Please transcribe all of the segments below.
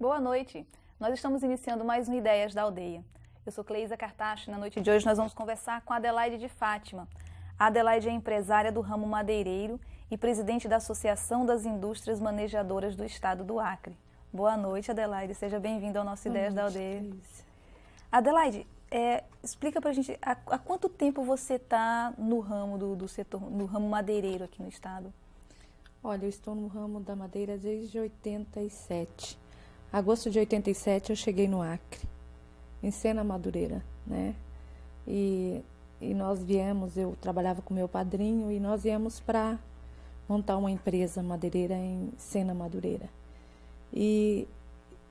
Boa noite. Nós estamos iniciando mais um Ideias da Aldeia. Eu sou Cleísa Cartacho e na noite de hoje nós vamos conversar com a Adelaide de Fátima. A Adelaide é empresária do ramo madeireiro e presidente da Associação das Indústrias Manejadoras do Estado do Acre. Boa noite, Adelaide. Seja bem-vinda ao nosso Ideias da Aldeia. Adelaide, explica pra gente há quanto tempo você está no ramo do setor, no ramo madeireiro aqui no estado? Olha, eu estou no ramo da madeira desde 87. Agosto de 87 eu cheguei no Acre, em Sena Madureira, né? E nós viemos, eu trabalhava com meu padrinho e nós viemos para montar uma empresa madeireira em Sena Madureira. E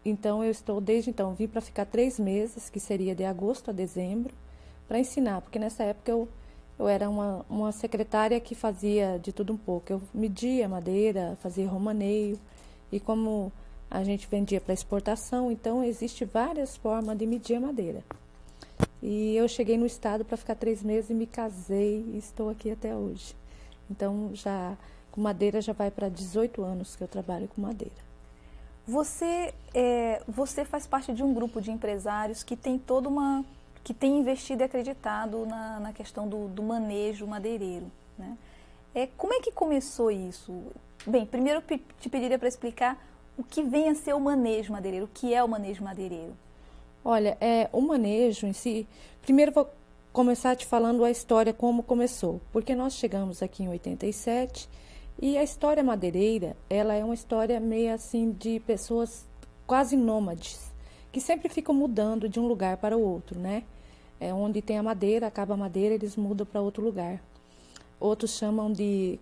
então eu estou desde então, vim para ficar 3 meses, que seria de agosto a dezembro, para ensinar, porque nessa época eu era uma secretária que fazia de tudo um pouco. Eu media madeira, fazia romaneio, e como a gente vendia para exportação, então existe várias formas de medir a madeira. E eu cheguei no estado para ficar 3 meses e me casei e estou aqui até hoje. Então já com madeira já vai para 18 anos que eu trabalho com madeira. Você faz parte de um grupo de empresários que tem que tem investido e acreditado na questão do manejo madeireiro, né? Como é que começou isso? Bem, primeiro eu te pediria para explicar o que vem a ser o manejo madeireiro, o que é o manejo madeireiro? Olha, o manejo em si, primeiro vou começar te falando a história como começou, porque nós chegamos aqui em 87 e a história madeireira, ela é uma história meio assim de pessoas quase nômades, que sempre ficam mudando de um lugar para o outro, né? Onde tem a madeira, acaba a madeira, eles mudam para outro lugar. Outros chamam de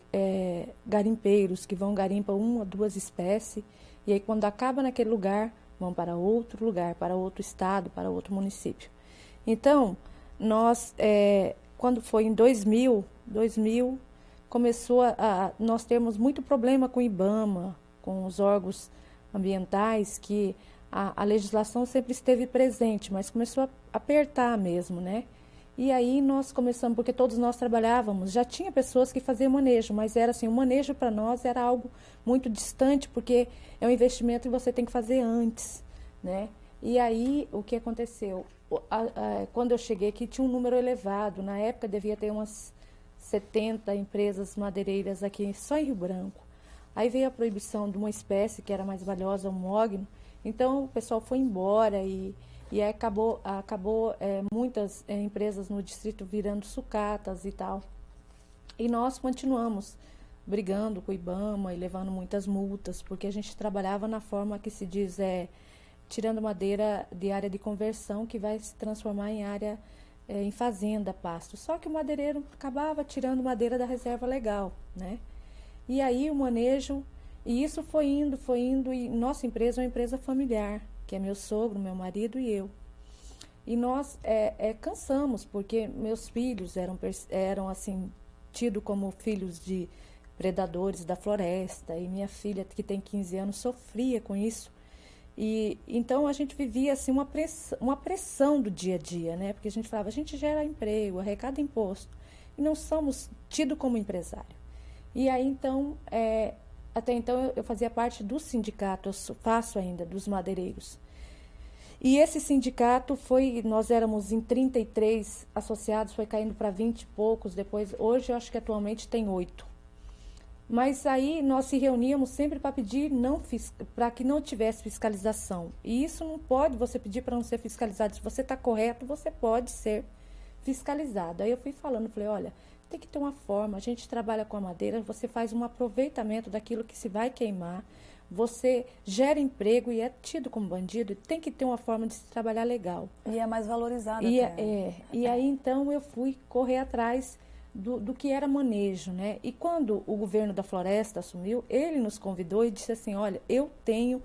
garimpeiros, que vão garimpar 1 ou 2 espécies, e aí quando acaba naquele lugar, vão para outro lugar, para outro estado, para outro município. Então, nós, quando foi em 2000 começou nós termos muito problema com o IBAMA, com os órgãos ambientais, que a legislação sempre esteve presente, mas começou a apertar mesmo, né? E aí nós começamos, porque todos nós trabalhávamos, já tinha pessoas que faziam manejo, mas era assim, o manejo para nós era algo muito distante, porque é um investimento que você tem que fazer antes, né? E aí o que aconteceu? Quando eu cheguei aqui tinha um número elevado, na época devia ter umas 70 empresas madeireiras aqui só em Rio Branco. Aí veio a proibição de uma espécie que era mais valiosa, o mogno, então o pessoal foi embora e aí acabou muitas empresas no distrito virando sucatas e tal. E nós continuamos brigando com o IBAMA e levando muitas multas, porque a gente trabalhava na forma que se diz, tirando madeira de área de conversão, que vai se transformar em área, em fazenda, pasto. Só que o madeireiro acabava tirando madeira da reserva legal, né? E aí o manejo, e isso foi indo, e nossa empresa é uma empresa familiar, que é meu sogro, meu marido e eu. E nós cansamos, porque meus filhos eram assim, tidos como filhos de predadores da floresta, e minha filha, que tem 15 anos, sofria com isso. E então a gente vivia assim uma pressão do dia a dia, né? Porque a gente falava, a gente gera emprego, arrecada imposto, e não somos tidos como empresário. E aí então, até então eu fazia parte do sindicato, eu faço ainda, dos madeireiros. E esse sindicato nós éramos em 33 associados, foi caindo para 20 e poucos, depois, hoje eu acho que atualmente tem 8. Mas aí nós se reuníamos sempre para pedir para que não tivesse fiscalização. E isso não pode você pedir para não ser fiscalizado. Se você está correto, você pode ser fiscalizado. Aí eu falei, olha, tem que ter uma forma, a gente trabalha com a madeira, você faz um aproveitamento daquilo que se vai queimar, você gera emprego e é tido como bandido, tem que ter uma forma de se trabalhar legal. E é mais valorizado até. E aí então eu fui correr atrás do que era manejo, né? E quando o governo da floresta assumiu, ele nos convidou e disse assim, olha, eu tenho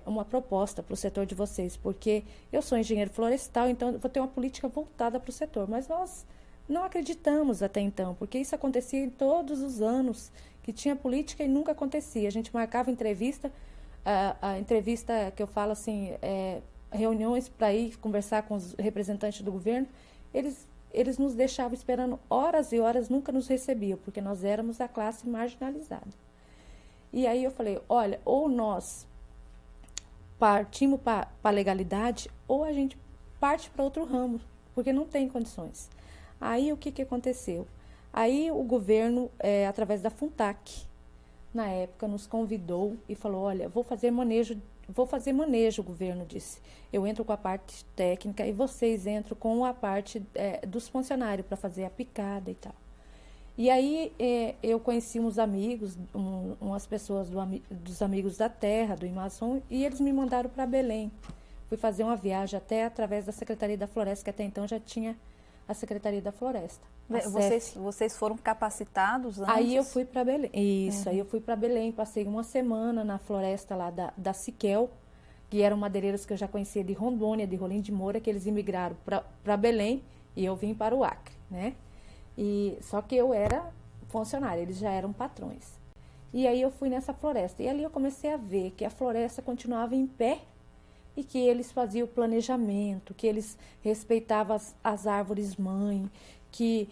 uma proposta para o setor de vocês, porque eu sou engenheiro florestal, então eu vou ter uma política voltada para o setor. Mas nós não acreditamos até então, porque isso acontecia em todos os anos, que tinha política e nunca acontecia. A gente marcava entrevista, a entrevista que eu falo assim, reuniões para ir conversar com os representantes do governo, eles nos deixavam esperando horas e horas, nunca nos recebiam, porque nós éramos a classe marginalizada. E aí eu falei, olha, ou nós partimos para a legalidade ou a gente parte para outro ramo, porque não tem condições. Aí o que aconteceu? Aí o governo, através da Funtac, na época, nos convidou e falou, olha, vou fazer manejo, o governo disse. Eu entro com a parte técnica e vocês entram com a parte dos funcionários para fazer a picada e tal. E aí eu conheci uns amigos, umas pessoas dos Amigos da Terra, do Imaçom, e eles me mandaram para Belém. Fui fazer uma viagem até através da Secretaria da Floresta, que até então já tinha a Secretaria da Floresta. Vocês foram capacitados antes? Aí eu fui para Belém. Isso, aí eu fui para Belém, passei uma semana na floresta lá da Siquel, que eram madeireiros que eu já conhecia de Rondônia, de Rolim de Moura, que eles imigraram para Belém e eu vim para o Acre, né? Só que eu era funcionária, eles já eram patrões. E aí eu fui nessa floresta. E ali eu comecei a ver que a floresta continuava em pé e que eles faziam o planejamento, que eles respeitavam as árvores mãe, que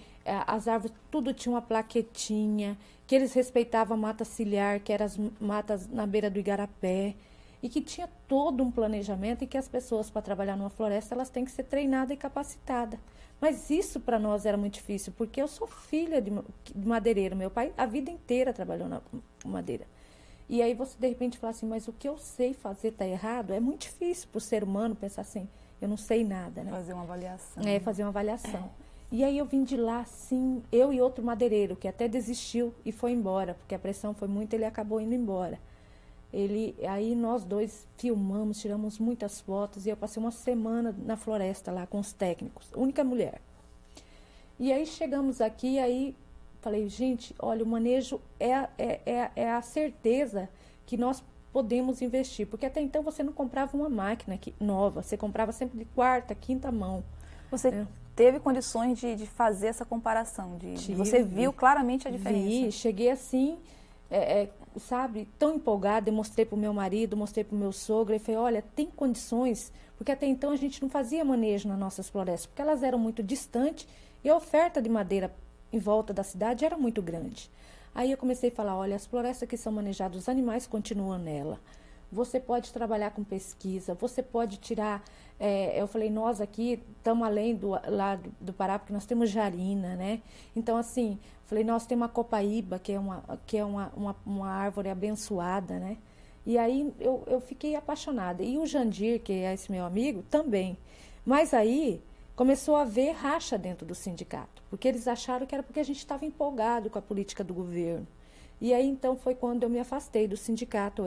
as árvores tudo tinha uma plaquetinha, que eles respeitavam a mata ciliar, que eram as matas na beira do igarapé, e que tinha todo um planejamento e que as pessoas, para trabalhar numa floresta, elas têm que ser treinadas e capacitadas. Mas isso para nós era muito difícil, porque eu sou filha de madeireiro. Meu pai a vida inteira trabalhou na madeira. E aí você de repente fala assim, mas o que eu sei fazer está errado? É muito difícil para o ser humano pensar assim, eu não sei nada, né? Fazer uma avaliação. Fazer uma avaliação. E aí eu vim de lá, assim, eu e outro madeireiro, que até desistiu e foi embora, porque a pressão foi muito, ele acabou indo embora. Aí nós dois filmamos, tiramos muitas fotos, e eu passei uma semana na floresta lá com os técnicos, única mulher. E aí chegamos aqui, aí falei, gente, olha, o manejo é a certeza que nós podemos investir, porque até então você não comprava uma máquina nova, você comprava sempre de quarta, quinta mão. Você teve condições de fazer essa comparação, você viu claramente a diferença? Vi, cheguei assim, sabe, tão empolgada, eu mostrei para o meu marido, mostrei para o meu sogro, e falei, olha, tem condições, porque até então a gente não fazia manejo nas nossas florestas, porque elas eram muito distantes e a oferta de madeira em volta da cidade era muito grande. Aí eu comecei a falar, olha, as florestas que são manejadas, os animais continuam nela. Você pode trabalhar com pesquisa, você pode tirar... eu falei, nós aqui estamos além do Pará, porque nós temos jarina, né? Então, assim, falei, nós temos a copaíba, que é uma árvore abençoada, né? E aí eu fiquei apaixonada. E o Jandir, que é esse meu amigo, também. Mas aí começou a haver racha dentro do sindicato, porque eles acharam que era porque a gente estava empolgado com a política do governo. E aí, então, foi quando eu me afastei do sindicato,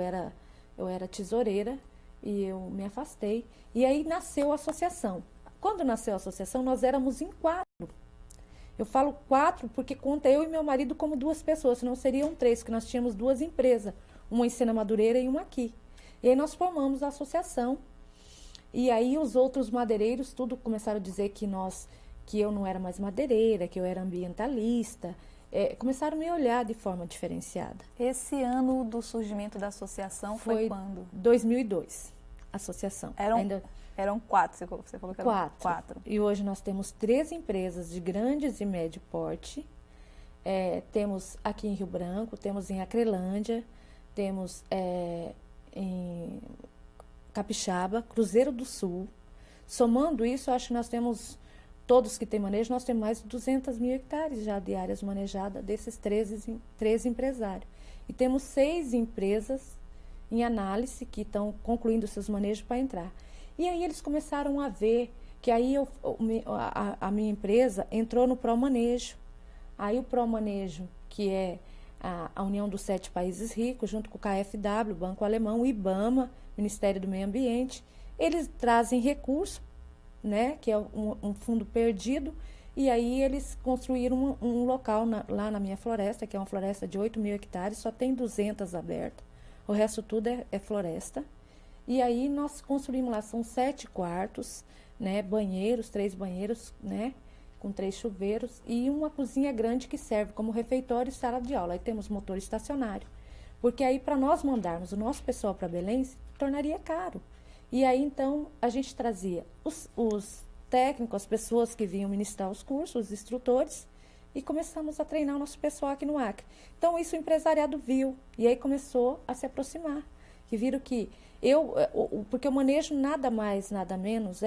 eu era tesoureira e eu me afastei. E aí nasceu a associação. Quando nasceu a associação, nós éramos em 4. Eu falo 4 porque conta eu e meu marido como 2 pessoas, senão seriam 3, porque nós tínhamos 2 empresas, uma em Sena Madureira e uma aqui. E aí nós formamos a associação. E aí os outros madeireiros tudo começaram a dizer que eu não era mais madeireira, que eu era ambientalista. Começaram a me olhar de forma diferenciada. Esse ano do surgimento da associação foi quando? 2002, associação. Eram 4, você falou que eram 4. E hoje nós temos 3 empresas de grandes e médio porte. Temos aqui em Rio Branco, temos em Acrelândia, temos em Capixaba, Cruzeiro do Sul. Somando isso, acho que nós temos... Todos que têm manejo, nós temos mais de 200 mil hectares já de áreas manejadas desses 13 empresários. E temos 6 empresas em análise que estão concluindo seus manejos para entrar. E aí eles começaram a ver que aí a minha empresa entrou no Promanejo. Aí o Promanejo, que é a União dos 7 Países Ricos, junto com o KfW, Banco Alemão, o IBAMA, Ministério do Meio Ambiente, eles trazem recursos, né, que é um fundo perdido, e aí eles construíram um local lá na minha floresta, que é uma floresta de 8 mil hectares, só tem 200 abertas, o resto tudo é floresta. E aí nós construímos lá, são 7 quartos, né, banheiros, 3 banheiros, né, com 3 chuveiros, e uma cozinha grande que serve como refeitório e sala de aula. Aí temos motor estacionário, porque aí para nós mandarmos o nosso pessoal para Belém, se tornaria caro. E aí, então, a gente trazia os técnicos, as pessoas que vinham ministrar os cursos, os instrutores, e começamos a treinar o nosso pessoal aqui no Acre. Então, isso o empresariado viu, e aí começou a se aproximar. que viram que porque o manejo nada mais, nada menos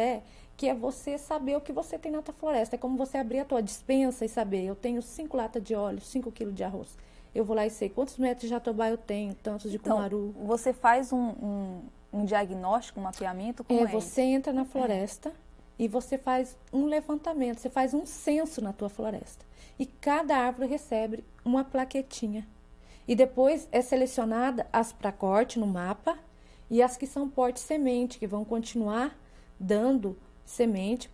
que é você saber o que você tem na tua floresta. É como você abrir a tua despensa e saber, eu tenho 5 latas de óleo, 5 quilos de arroz. Eu vou lá e sei quantos metros de jatobá eu tenho, tantos de cumaru. Você faz um diagnóstico, um mapeamento? Como é você entra na floresta e você faz um levantamento, você faz um censo na tua floresta. E cada árvore recebe uma plaquetinha. E depois é selecionada as para corte no mapa e as que são porte-semente, que vão continuar dando semente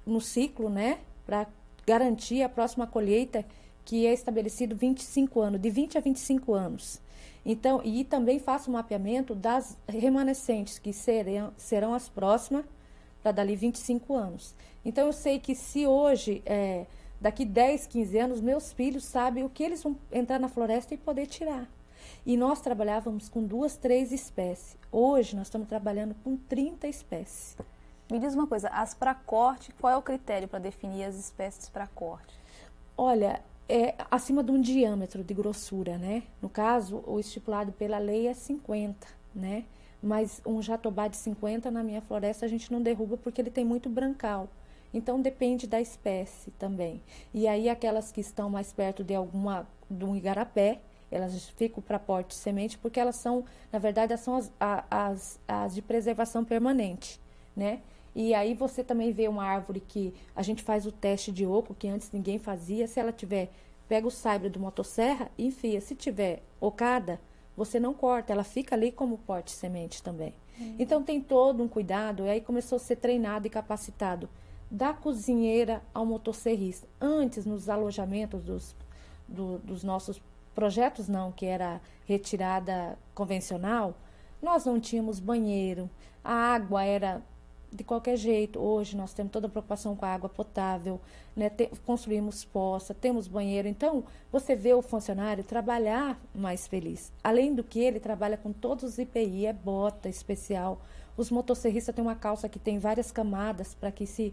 no ciclo, né? Para garantir a próxima colheita, que é estabelecido 25 anos, de 20 a 25 anos. Então, e também faço o mapeamento das remanescentes, que serão as próximas, para dali 25 anos. Então, eu sei que se hoje, daqui 10, 15 anos, meus filhos sabem o que eles vão entrar na floresta e poder tirar. E nós trabalhávamos com 2, 3 espécies. Hoje, nós estamos trabalhando com 30 espécies. Me diz uma coisa, as para corte, qual é o critério para definir as espécies para corte? Olha, é acima de um diâmetro de grossura, né? No caso, o estipulado pela lei é 50, né? Mas um jatobá de 50 na minha floresta a gente não derruba porque ele tem muito brancal. Então, depende da espécie também. E aí, aquelas que estão mais perto de um igarapé, elas ficam para porte de semente porque elas são, na verdade, elas são as de preservação permanente, né? E aí você também vê uma árvore que a gente faz o teste de oco, que antes ninguém fazia. Se ela tiver, pega o sabre do motosserra e enfia. Se tiver ocada, você não corta, ela fica ali como porte semente também. Então tem todo um cuidado, e aí começou a ser treinado e capacitado da cozinheira ao motosserrista. Antes, nos alojamentos dos nossos projetos, não, que era retirada convencional, nós não tínhamos banheiro, a água era de qualquer jeito. Hoje nós temos toda a preocupação com a água potável, né? Construímos poça, temos banheiro. Então, você vê o funcionário trabalhar mais feliz. Além do que ele trabalha com todos os IPI, é bota especial. Os motosserristas têm uma calça que tem várias camadas para que se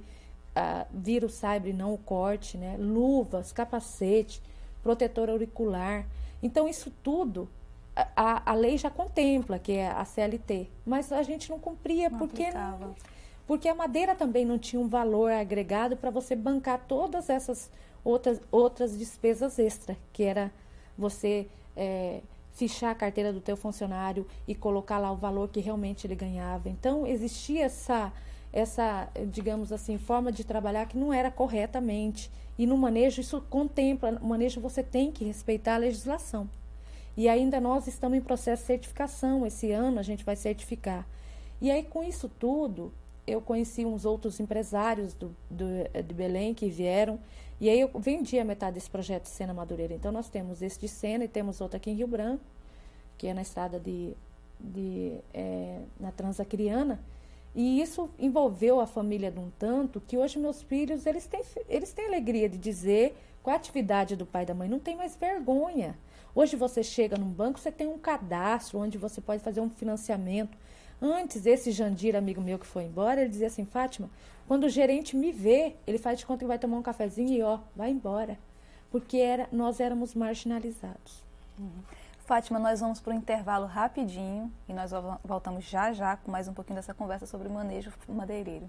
vira o sabre não o corte, né? Luvas, capacete, protetor auricular. Então, isso tudo a lei já contempla, que é a CLT. Mas a gente não cumpria porque a madeira também não tinha um valor agregado para você bancar todas essas outras despesas extras, que era você fichar a carteira do teu funcionário e colocar lá o valor que realmente ele ganhava. Então, existia essa, digamos assim, forma de trabalhar que não era corretamente. E no manejo, isso contempla, no manejo você tem que respeitar a legislação. E ainda nós estamos em processo de certificação, esse ano a gente vai certificar. E aí, com isso tudo, eu conheci uns outros empresários de Belém que vieram, e aí eu vendi a metade desse projeto de Sena Madureira. Então, nós temos esse de Sena e temos outro aqui em Rio Branco, que é na estrada na Transacriana, e isso envolveu a família de um tanto que hoje meus filhos, eles têm alegria de dizer qual a atividade do pai e da mãe, não tem mais vergonha. Hoje você chega num banco, você tem um cadastro onde você pode fazer um financiamento. Antes, esse Jandir, amigo meu que foi embora, ele dizia assim, Fátima, quando o gerente me vê, ele faz de conta que vai tomar um cafezinho e vai embora. Porque nós éramos marginalizados. Fátima, nós vamos para o intervalo rapidinho e nós voltamos já já com mais um pouquinho dessa conversa sobre o manejo madeireiro.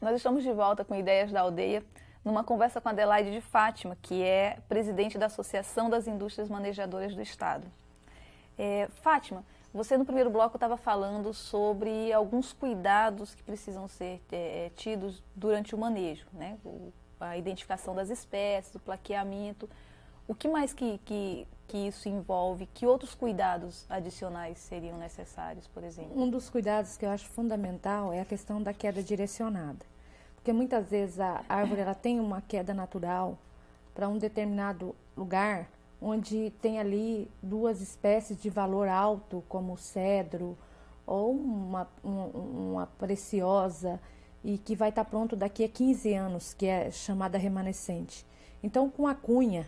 Nós estamos de volta com Ideias da Aldeia, numa conversa com a Adelaide de Fátima, que é presidente da Associação das Indústrias Manejadoras do Estado. Fátima, você no primeiro bloco estava falando sobre alguns cuidados que precisam ser tidos durante o manejo, né? A identificação das espécies, o plaqueamento. O que mais que isso envolve? Que outros cuidados adicionais seriam necessários, por exemplo? Um dos cuidados que eu acho fundamental é a questão da queda direcionada. Porque muitas vezes a árvore ela tem uma queda natural para um determinado lugar onde tem ali duas espécies de valor alto, como o cedro ou uma preciosa, e que vai estar pronto daqui a 15 anos, que é chamada remanescente. Então, com a cunha,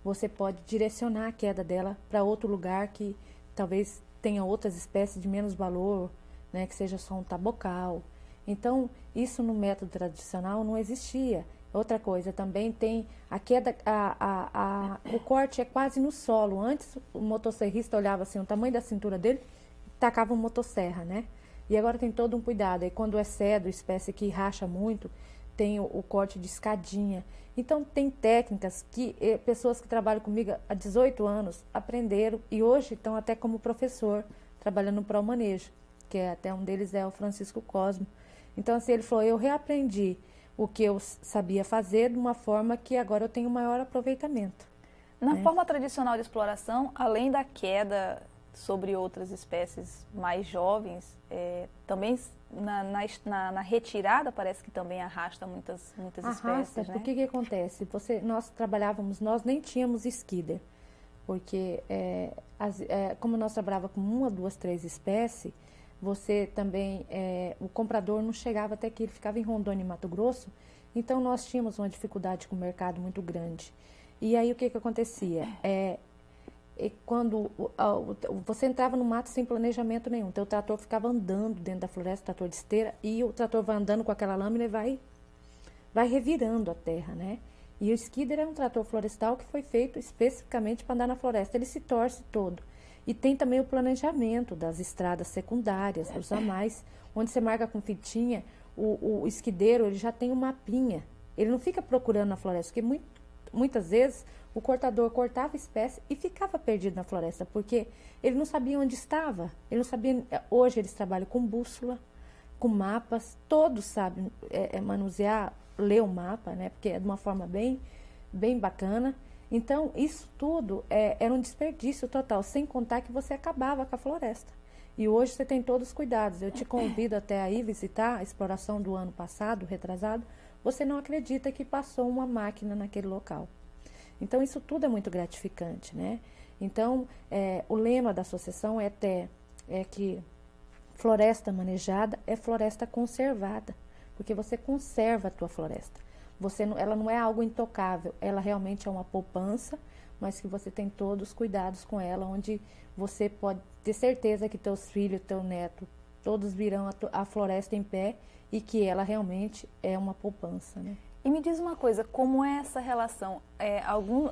você pode direcionar a queda dela para outro lugar que talvez tenha outras espécies de menos valor, né, que seja só um tabocal. Então, isso no método tradicional não existia. Outra coisa, também tem a queda, o corte é quase no solo. Antes, o motosserrista olhava assim, o tamanho da cintura dele, tacava uma motosserra, né? E agora tem todo um cuidado. E quando é cedro, espécie que racha muito, tem o corte de escadinha. Então, tem técnicas que pessoas que trabalham comigo há 18 anos aprenderam e hoje estão até como professor, trabalhando para o manejo, que até um deles é o Francisco Cosmo. Então, assim, ele falou, eu reaprendi o que eu sabia fazer de uma forma que agora eu tenho maior aproveitamento. Na forma tradicional de exploração, além da queda sobre outras espécies mais jovens, também na retirada parece que também arrasta muitas espécies, né? Porque que acontece? Nós nem tínhamos skidder, porque como nós trabalhávamos com 1, 2, 3 espécies, você também, o comprador não chegava até que ele ficava em Rondônia e Mato Grosso, então nós tínhamos uma dificuldade com o mercado muito grande. E aí o que acontecia? Quando você entrava no mato sem planejamento nenhum, então o trator ficava andando dentro da floresta, trator de esteira, e o trator vai andando com aquela lâmina e vai revirando a terra, né? E o skidder é um trator florestal que foi feito especificamente para andar na floresta, ele se torce todo. E tem também o planejamento das estradas secundárias, dos ramais, onde você marca com fitinha, o esquideiro ele já tem um mapinha, ele não fica procurando na floresta, porque muitas vezes o cortador cortava a espécie e ficava perdido na floresta, porque ele não sabia onde estava, ele não sabia. Hoje eles trabalham com bússola, com mapas, todos sabem manusear, ler o mapa, né? Porque é de uma forma bem bacana. Então, isso tudo era um desperdício total, sem contar que você acabava com a floresta. E hoje você tem todos os cuidados. Eu te convido até aí visitar a exploração do ano passado, retrasado. Você não acredita que passou uma máquina naquele local. Então, isso tudo é muito gratificante, né? Então, o lema da associação é que floresta manejada é floresta conservada, porque você conserva a tua floresta. Ela não é algo intocável, ela realmente é uma poupança, mas que você tem todos os cuidados com ela, onde você pode ter certeza que teus filhos, teu neto, todos virão a floresta em pé e que ela realmente é uma poupança, né? E me diz uma coisa, como é essa relação?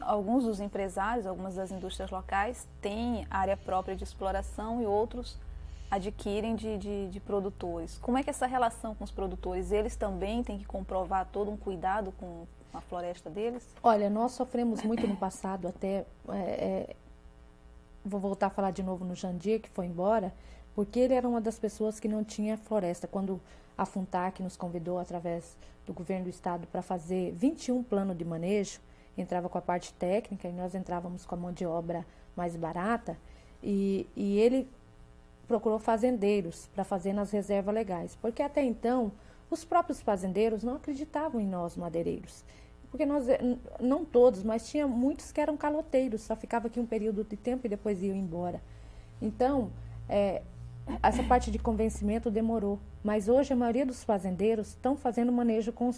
Alguns dos empresários, algumas das indústrias locais têm área própria de exploração e outros adquirem de produtores. Como é que é essa relação com os produtores? Eles também têm que comprovar todo um cuidado com a floresta deles? Olha, nós sofremos muito no passado, até vou voltar a falar de novo no Jandir, que foi embora, porque ele era uma das pessoas que não tinha floresta. Quando a Funtac nos convidou, através do governo do estado, para fazer 21 planos de manejo, entrava com a parte técnica e nós entrávamos com a mão de obra mais barata, e ele procurou fazendeiros para fazer nas reservas legais, porque até então os próprios fazendeiros não acreditavam em nós madeireiros, porque nós, não todos, mas tinha muitos que eram caloteiros, só ficava aqui um período de tempo e depois iam embora. Então, essa parte de convencimento demorou, mas hoje a maioria dos fazendeiros estão fazendo manejo com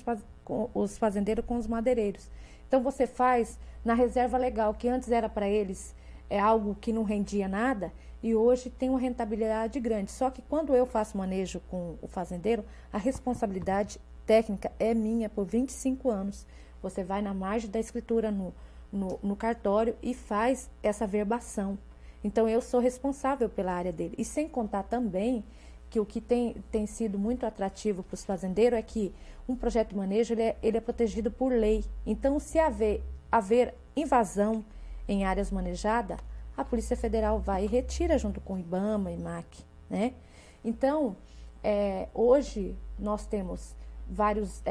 os fazendeiros com os madeireiros. Então você faz na reserva legal, que antes era para eles algo que não rendia nada, e hoje tem uma rentabilidade grande. Só que quando eu faço manejo com o fazendeiro, a responsabilidade técnica é minha por 25 anos. Você vai na margem da escritura no cartório e faz essa verbação. Então, eu sou responsável pela área dele. E sem contar também que o que tem sido muito atrativo para os fazendeiros é que um projeto de manejo ele é protegido por lei. Então, se haver invasão em áreas manejadas, a Polícia Federal vai e retira junto com o IBAMA e MAC, né? Então, hoje nós temos vários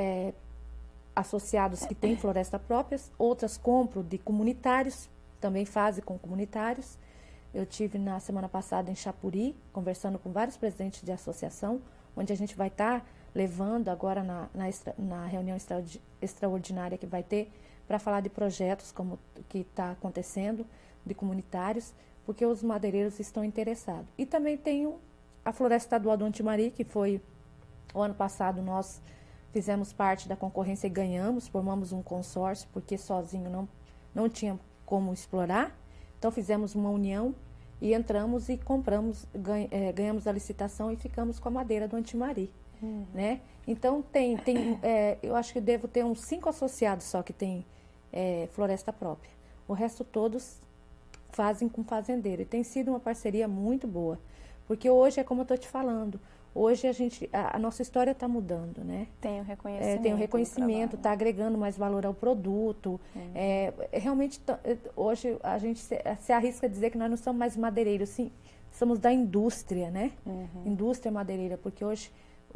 associados que têm floresta próprias, outras compram de comunitários, também fazem com comunitários. Eu tive na semana passada em Chapuri, conversando com vários presidentes de associação, onde a gente vai estar levando agora na reunião extraordinária que vai ter, para falar de projetos como o que está acontecendo, de comunitários, porque os madeireiros estão interessados. E também tem a Floresta Estadual do Antimari, que foi, o ano passado nós fizemos parte da concorrência e ganhamos, formamos um consórcio, porque sozinho não tinha como explorar. Então fizemos uma união e entramos e compramos, ganhamos a licitação e ficamos com a madeira do Antimari. Né? Então eu acho que devo ter uns 5 associados só que tem floresta própria. O resto todos fazem com fazendeiro. E tem sido uma parceria muito boa. Porque hoje é como eu estou te falando. Hoje a nossa história está mudando, né? Tem o reconhecimento. Tem o reconhecimento, está agregando mais valor ao produto. Realmente, hoje a gente se arrisca a dizer que nós não somos mais madeireiros, sim, somos da indústria, né? Indústria madeireira, porque hoje,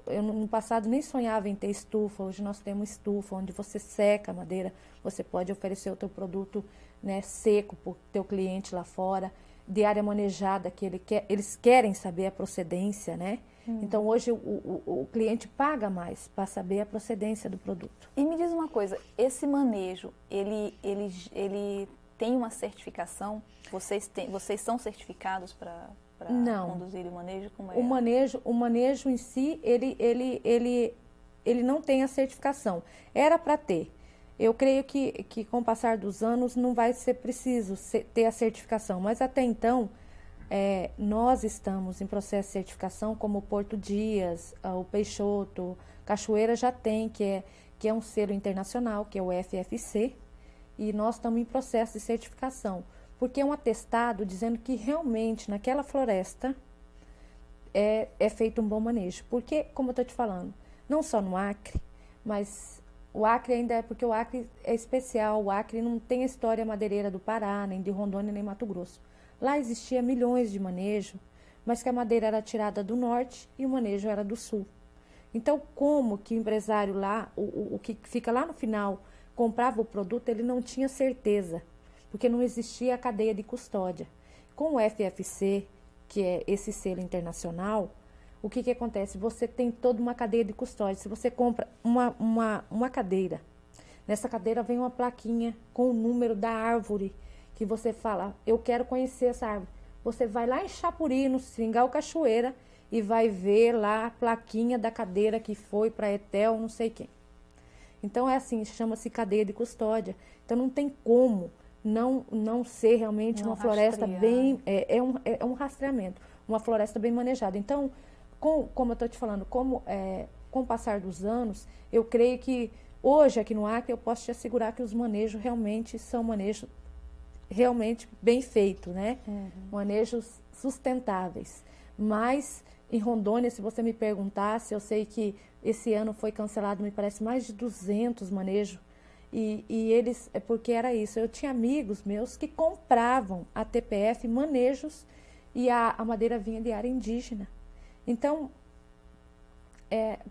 eu no passado nem sonhava em ter estufa, hoje nós temos estufa, onde você seca a madeira, você pode oferecer o teu produto, né, seco para o teu cliente lá fora, de área manejada, que eles querem saber a procedência, né? Então, hoje, o cliente paga mais para saber a procedência do produto. E me diz uma coisa, esse manejo, ele tem uma certificação? Vocês são certificados para conduzir o manejo? Como é? O manejo em si, ele não tem a certificação. Era para ter. Eu creio que com o passar dos anos não vai ser preciso ter a certificação, mas até então nós estamos em processo de certificação, como o Porto Dias, o Peixoto, Cachoeira já tem, que é um selo internacional, que é o FFC, e nós estamos em processo de certificação, porque é um atestado dizendo que realmente naquela floresta é feito um bom manejo. Porque, como eu estou te falando, não só no Acre, mas o Acre ainda porque o Acre é especial, o Acre não tem a história madeireira do Pará, nem de Rondônia, nem Mato Grosso. Lá existia milhões de manejo, mas que a madeira era tirada do norte e o manejo era do sul. Então, como que o empresário lá, o que fica lá no final, comprava o produto, ele não tinha certeza, porque não existia a cadeia de custódia. Com o FFC, que é esse selo internacional, o que acontece? Você tem toda uma cadeia de custódia. Se você compra uma cadeira, nessa cadeira vem uma plaquinha com o número da árvore, que você fala, eu quero conhecer essa árvore. Você vai lá em Chapuri, no Seringal Cachoeira, e vai ver lá a plaquinha da cadeira que foi para Etel, não sei quem. Então é assim, chama-se cadeia de custódia. Então não tem como não ser realmente uma floresta bem... É um rastreamento, uma floresta bem manejada. Então, como eu estou te falando, com o passar dos anos, eu creio que hoje aqui no Acre eu posso te assegurar que os manejos realmente são manejos realmente bem feitos, né? Manejos sustentáveis. Mas em Rondônia, se você me perguntasse, eu sei que esse ano foi cancelado, me parece, mais de 200 manejos. E eles, porque era isso, eu tinha amigos meus que compravam a TPF manejos e a madeira vinha de área indígena. Então,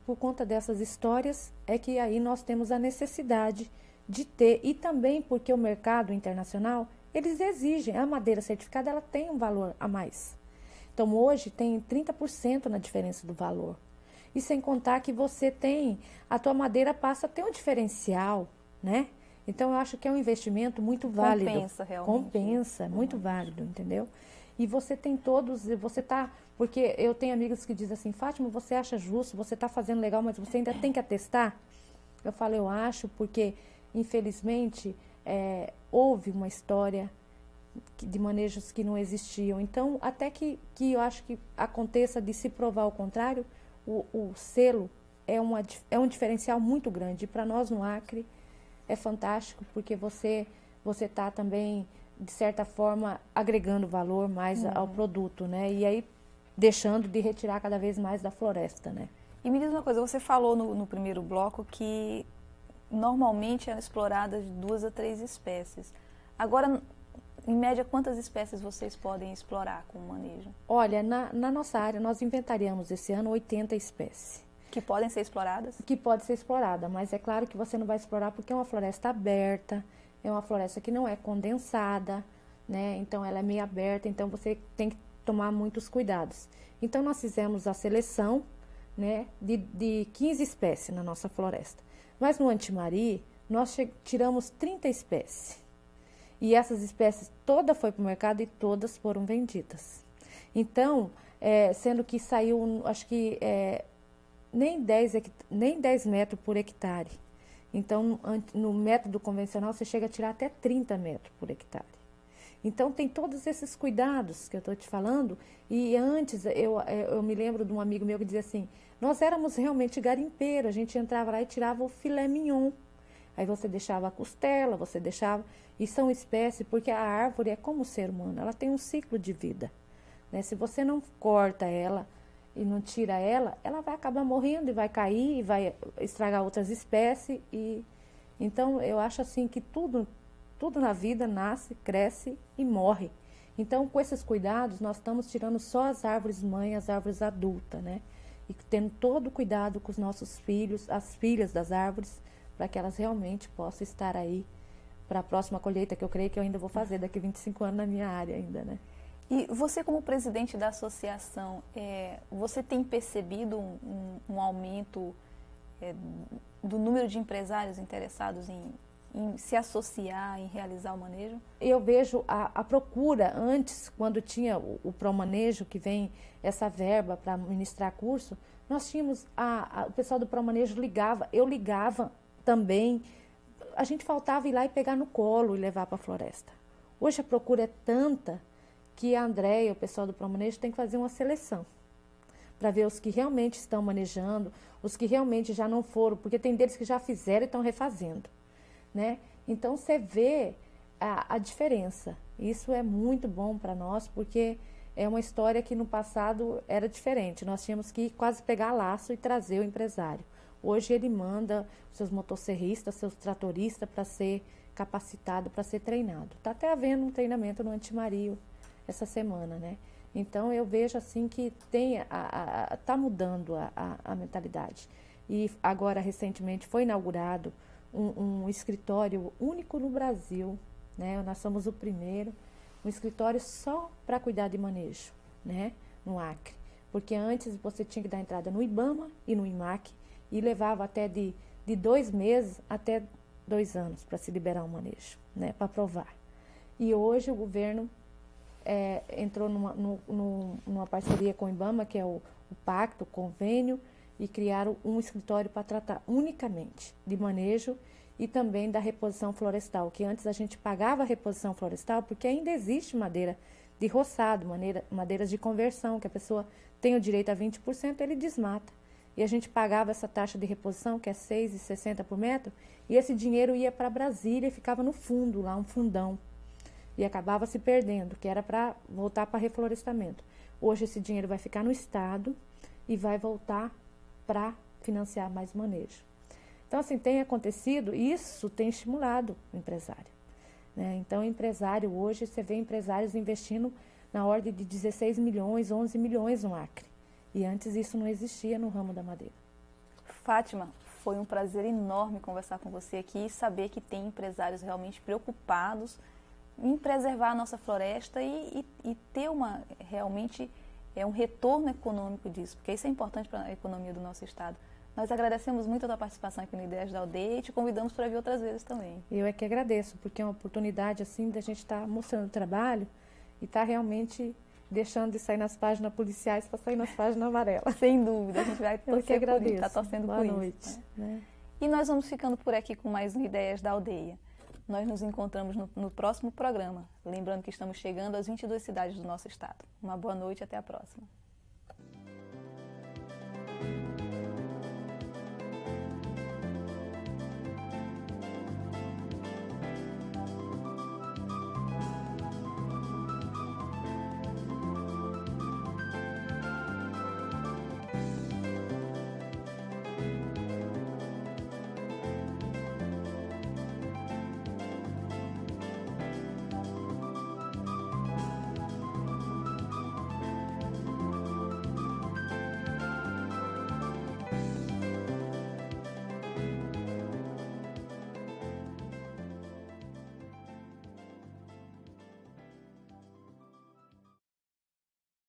por conta dessas histórias, é que aí nós temos a necessidade de ter, e também porque o mercado internacional, eles exigem, a madeira certificada, ela tem um valor a mais. Então, hoje tem 30% na diferença do valor. E sem contar que você tem, a tua madeira passa a ter um diferencial, né? Então, eu acho que é um investimento muito válido. Compensa, realmente. Compensa, muito válido, entendeu? E você tem todos, você tá... Porque eu tenho amigos que dizem assim, Fátima, você acha justo, você está fazendo legal, mas você ainda tem que atestar? Eu falo, eu acho, porque, infelizmente, houve uma história de manejos que não existiam. Então, até que eu acho que aconteça de se provar o contrário, o selo é um diferencial muito grande. E para nós no Acre é fantástico, porque você está também, de certa forma, agregando valor mais ao produto, né? E aí deixando de retirar cada vez mais da floresta, né? E me diz uma coisa, você falou no primeiro bloco que normalmente eram exploradas 2 a 3 espécies. Agora, em média, quantas espécies vocês podem explorar com o manejo? Olha, na nossa área, nós inventariamos esse ano 80 espécies. Que podem ser exploradas? Que pode ser explorada, mas é claro que você não vai explorar porque é uma floresta aberta, é uma floresta que não é condensada, né? Então, ela é meio aberta, então você tem que tomar muitos cuidados. Então, nós fizemos a seleção, né, de 15 espécies na nossa floresta. Mas no Antimari, nós tiramos 30 espécies. E essas espécies todas foram para o mercado e todas foram vendidas. Então, sendo que saiu, acho que nem 10 metros por hectare. Então, no método convencional, você chega a tirar até 30 metros por hectare. Então, tem todos esses cuidados que eu estou te falando. E antes, eu me lembro de um amigo meu que dizia assim, nós éramos realmente garimpeiros, a gente entrava lá e tirava o filé mignon. Aí você deixava a costela, você deixava... E são espécies, porque a árvore é como o ser humano, ela tem um ciclo de vida. Né? Se você não corta ela e não tira ela, ela vai acabar morrendo e vai cair e vai estragar outras espécies. Então, eu acho assim que tudo na vida nasce, cresce e morre. Então, com esses cuidados, nós estamos tirando só as árvores mãe, as árvores adultas, né? E tendo todo o cuidado com os nossos filhos, as filhas das árvores, para que elas realmente possam estar aí para a próxima colheita, que eu creio que eu ainda vou fazer daqui a 25 anos na minha área ainda, né? E você, como presidente da associação, você tem percebido um aumento do número de empresários interessados em se associar, em realizar o manejo? Eu vejo a procura antes, quando tinha o Promanejo, que vem essa verba para ministrar curso, nós tínhamos, o pessoal do Promanejo ligava, eu ligava também, a gente faltava ir lá e pegar no colo e levar para a floresta. Hoje a procura é tanta que a Andréia, o pessoal do Promanejo, tem que fazer uma seleção para ver os que realmente estão manejando, os que realmente já não foram, porque tem deles que já fizeram e estão refazendo. Né? Então, você vê a diferença. Isso é muito bom para nós, porque é uma história que no passado era diferente. Nós tínhamos que quase pegar laço e trazer o empresário. Hoje ele manda seus motosserristas, seus tratoristas para ser capacitado, para ser treinado. Está até havendo um treinamento no Antimario essa semana, né? Então, eu vejo assim que está mudando a mentalidade. E agora, recentemente, foi inaugurado um escritório único no Brasil, né? Nós somos o primeiro, um escritório só para cuidar de manejo, né? No Acre. Porque antes você tinha que dar entrada no IBAMA e no IMAC e levava até de 2 meses até 2 anos para se liberar um manejo, né? Para aprovar. E hoje o governo entrou numa parceria com o IBAMA, que é o pacto, o convênio, e criaram um escritório para tratar unicamente de manejo e também da reposição florestal, que antes a gente pagava a reposição florestal porque ainda existe madeira de roçado, madeiras de conversão, que a pessoa tem o direito a 20%, ele desmata. E a gente pagava essa taxa de reposição, que é R$ 6,60 por metro, e esse dinheiro ia para Brasília e ficava no fundo, lá um fundão. E acabava se perdendo, que era para voltar para reflorestamento. Hoje esse dinheiro vai ficar no Estado e vai voltar para financiar mais manejo. Então, assim, tem acontecido, isso tem estimulado o empresário. Né? Então, o empresário hoje, você vê empresários investindo na ordem de 16 milhões, 11 milhões no Acre. E antes isso não existia no ramo da madeira. Fátima, foi um prazer enorme conversar com você aqui e saber que tem empresários realmente preocupados em preservar a nossa floresta e ter realmente um retorno econômico disso, porque isso é importante para a economia do nosso estado. Nós agradecemos muito a tua participação aqui no Ideias da Aldeia e te convidamos para vir outras vezes também. Eu é que agradeço, porque é uma oportunidade assim da gente estar mostrando o trabalho e estar realmente deixando de sair nas páginas policiais para sair nas páginas amarelas. Sem dúvida, a gente vai torcer por isso, está torcendo Boa por noite, isso. Né? E nós vamos ficando por aqui com mais um Ideias da Aldeia. Nós nos encontramos no próximo programa, lembrando que estamos chegando às 22 cidades do nosso estado. Uma boa noite e até a próxima.